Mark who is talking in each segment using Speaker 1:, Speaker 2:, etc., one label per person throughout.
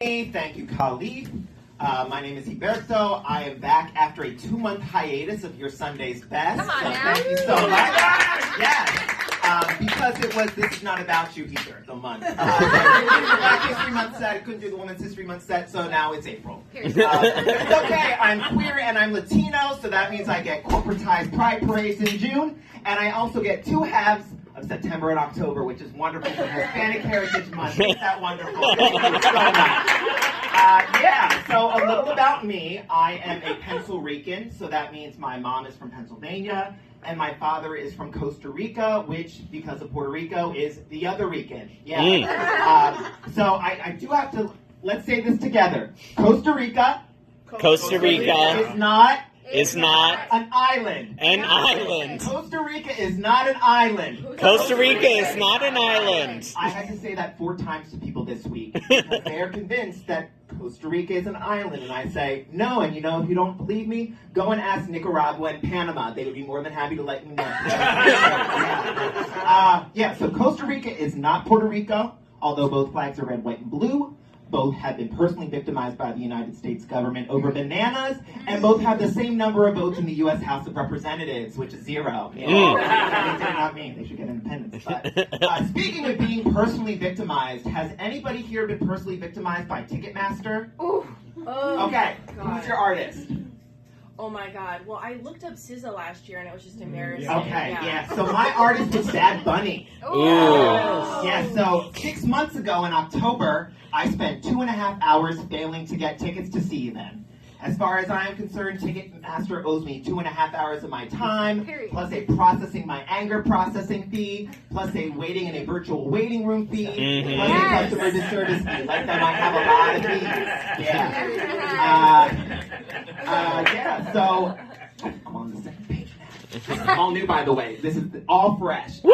Speaker 1: Thank you, Khalid. My name is Gilberto. I am back after a 2-month hiatus of your Sunday's Best.
Speaker 2: Come on
Speaker 1: so
Speaker 2: now.
Speaker 1: Thank you so much. Yes. Because this is not about you either, the month. Black History Month set, I couldn't do the Women's History Month set, so now it's April. It's okay, I'm queer and I'm Latino, so that means I get corporatized pride parades in June, and I also get 2 halves of September and October, which is wonderful for Hispanic Heritage Month. Isn't that wonderful? Thank you so much. So a little about me. I am a Puerto Rican, so that means my mom is from Pennsylvania, and my father is from Costa Rica, which, because of Puerto Rico, is the other Rican. Yeah. So I do have to, let's say this together. Costa Rica is not an island.
Speaker 3: An island.
Speaker 1: Costa Rica is not an island.
Speaker 3: Costa Rica is not an island.
Speaker 1: I had to say that 4 times to people this week because they are convinced that Costa Rica is an island, and I say no. And if you don't believe me, go and ask Nicaragua and Panama. They would be more than happy to let you know. So Costa Rica is not Puerto Rico, although both flags are red, white, and blue. Both have been personally victimized by the United States government over bananas, and both have the same number of votes in the U.S. House of Representatives, which is 0. They did not mean they should get independence. But speaking of being personally victimized, has anybody here been personally victimized by Ticketmaster?
Speaker 2: Ooh.
Speaker 1: Okay, who's your artist?
Speaker 4: Oh my God. Well, I looked up SZA last year and it was just embarrassing.
Speaker 1: Okay, yeah. So my artist is Bad Bunny.
Speaker 3: Ooh.
Speaker 1: Yeah, so 6 months ago in October, I spent 2.5 hours failing to get tickets to see them. As far as I am concerned, Ticketmaster owes me 2.5 hours of my time, plus a processing my anger processing fee, plus a waiting in a virtual waiting room fee, plus a customer service fee. Like that, I have a lot of fees. So I'm on the second page now. This is all new, by the way. This is all fresh.
Speaker 3: Woo!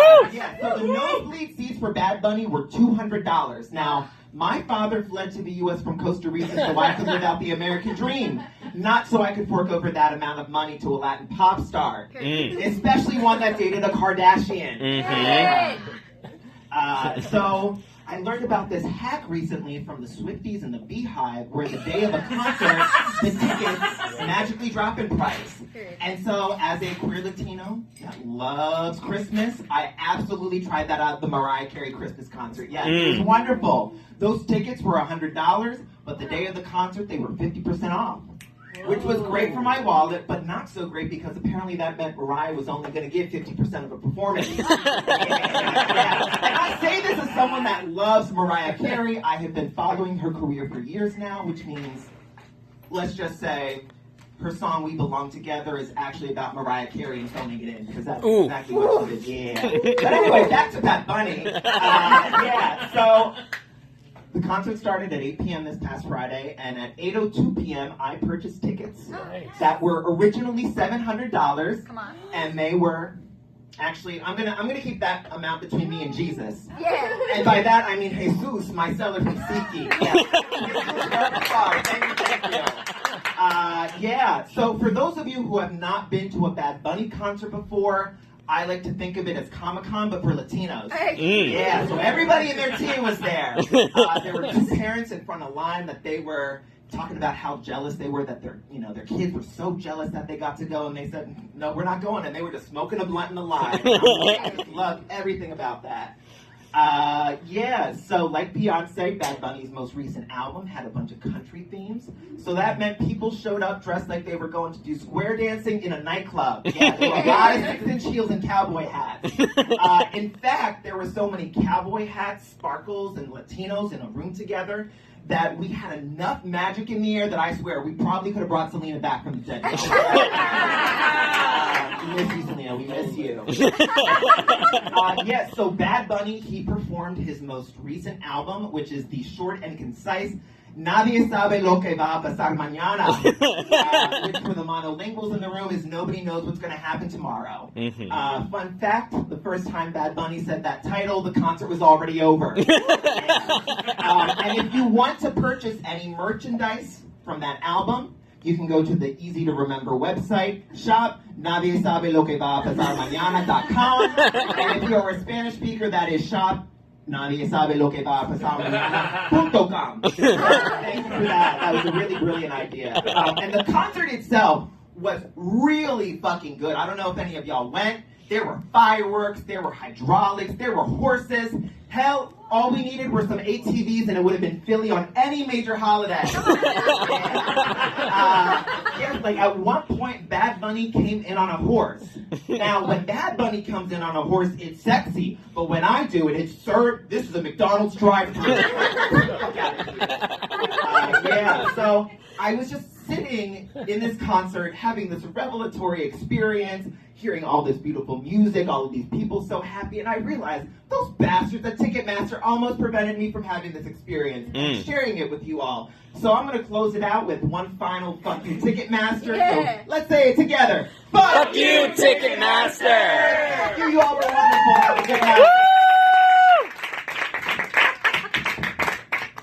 Speaker 1: So the nosebleed seats for Bad Bunny were $200. Now, my father fled to the U.S. from Costa Rica so I could live out the American dream. Not so I could fork over that amount of money to a Latin pop star. Especially one that dated a Kardashian. So I learned about this hack recently from the Swifties and the Beehive, where the day of a concert, the tickets magically drop in price. And so, as a queer Latino that loves Christmas, I absolutely tried that out at the Mariah Carey Christmas concert. Yeah, it was wonderful. Those tickets were $100, but the day of the concert, they were 50% off. Which was great for my wallet, but not so great because apparently that meant Mariah was only going to give 50% of a performance. And I say this as someone that loves Mariah Carey. I have been following her career for years now, which means, let's just say, her song "We Belong Together" is actually about Mariah Carey and phoning it in, because that's exactly what she did. Yeah. But anyway, back to Bad Bunny. So the concert started at 8 p.m. this past Friday, and at 8:02 p.m. I purchased tickets that were originally $700, and they were actually I'm gonna keep that amount between me and Jesus.
Speaker 2: Yeah.
Speaker 1: And by that I mean Jesus, my seller from SeatGeek. Thank you. So for those of you who have not been to a Bad Bunny concert before, I like to think of it as Comic-Con, but for Latinos. Yeah, so everybody in their team was there. There were 2 parents in front of line that they were talking about how jealous they were that their kids were so jealous that they got to go, and they said, no, we're not going, and they were just smoking a blunt in the line. I just loved everything about that. So like Beyonce, Bad Bunny's most recent album had a bunch of country themes. So that meant people showed up dressed like they were going to do square dancing in a nightclub. Yeah, there were a lot of 6-inch heels and cowboy hats. In fact, there were so many cowboy hats, sparkles, and Latinos in a room together that we had enough magic in the air that I swear we probably could have brought Selena back from the dead. We miss you, Selena. We miss you. So Bad Bunny, he performed his most recent album, which is the short and concise Nadie sabe lo que va a pasar mañana, which for the monolinguals in the room is nobody knows what's going to happen tomorrow. Fun fact, the first time Bad Bunny said that title, the concert was already over. And if you want to purchase any merchandise from that album, you can go to the easy-to-remember website, shop nadie sabe lo que va a pasar mañana.com. And if you're a Spanish speaker, that is shop Nadie sabe lo que va a pasar mañana.com. Thank you for that. That was a really brilliant idea. And the concert itself was really fucking good. I don't know if any of y'all went. There were fireworks, there were hydraulics, there were horses. Hell, all we needed were some ATVs and it would have been Philly on any major holiday. Yeah, like at one point, Bad Bunny came in on a horse. Now, when Bad Bunny comes in on a horse, it's sexy. But when I do it, it's served. This is a McDonald's drive-thru. Yeah, so I was just sitting in this concert, having this revelatory experience, hearing all this beautiful music, all of these people so happy, and I realized those bastards at Ticketmaster almost prevented me from having this experience and sharing it with you all. So I'm going to close it out with one final fuck you, Ticketmaster.
Speaker 4: Yeah.
Speaker 1: So let's say it together. Fuck
Speaker 3: you, Ticketmaster!
Speaker 1: Fuck you, you all were wonderful. Have a good night.